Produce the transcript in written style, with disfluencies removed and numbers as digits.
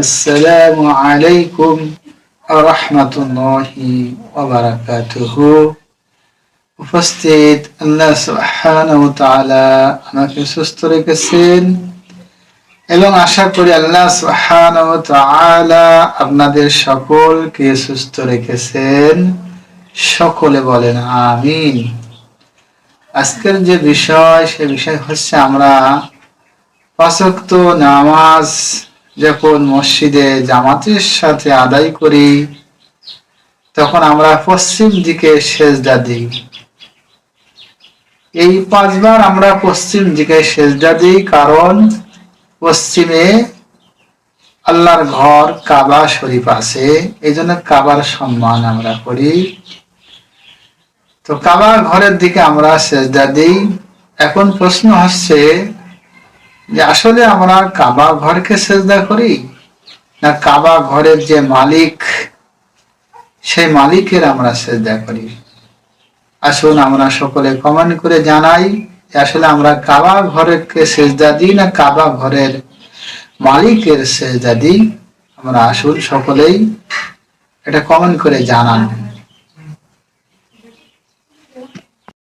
আসসালামু আলাইকুম রাহমাতুল্লাহি ওয়া বারাকাতুহু। উপস্থিত, আল্লাহ সুবহানাহু ওয়া তাআলা আমাকে সুস্থ রেখেছেন এবং আশা করি আল্লাহ সুবহানাহু ওয়া তাআলা আপনাদের সকলকে সুস্থ রেখেছেন। সকলে বলেন আমিন। আজকের যে বিষয়, সে বিষয় হচ্ছে আমরা পাঁচ ওয়াক্ত নামাজ যখন মসজিদে জামাতের সাথে আদায় করি, তখন আমরা পশ্চিম দিকে সেজদা দিই। এই 5 বার আমরা পশ্চিম দিকে সেজদা দিই, কারণ পশ্চিমে আল্লাহর ঘর কাবা শরীফ আছে, এই জন্য কাবার সম্মান আমরা করি। তো কাবা ঘরের দিকে আমরা সেজদা দিই। এখন প্রশ্ন হচ্ছে যে আসলে আমরা কাবা ঘরকে সেজদা করি, না কাবা ঘরের যে মালিক, সেই মালিকের আমরা সেজদা করি? আসুন আমরা সকলে কমেন্ট করে জানাই আসলে আমরা কাবা ঘরকে সেজদা দিই না কাবা ঘরের মালিকের সেজদা দিই। আমরা আসুন সকলেই এটা কমেন্ট করে জানান।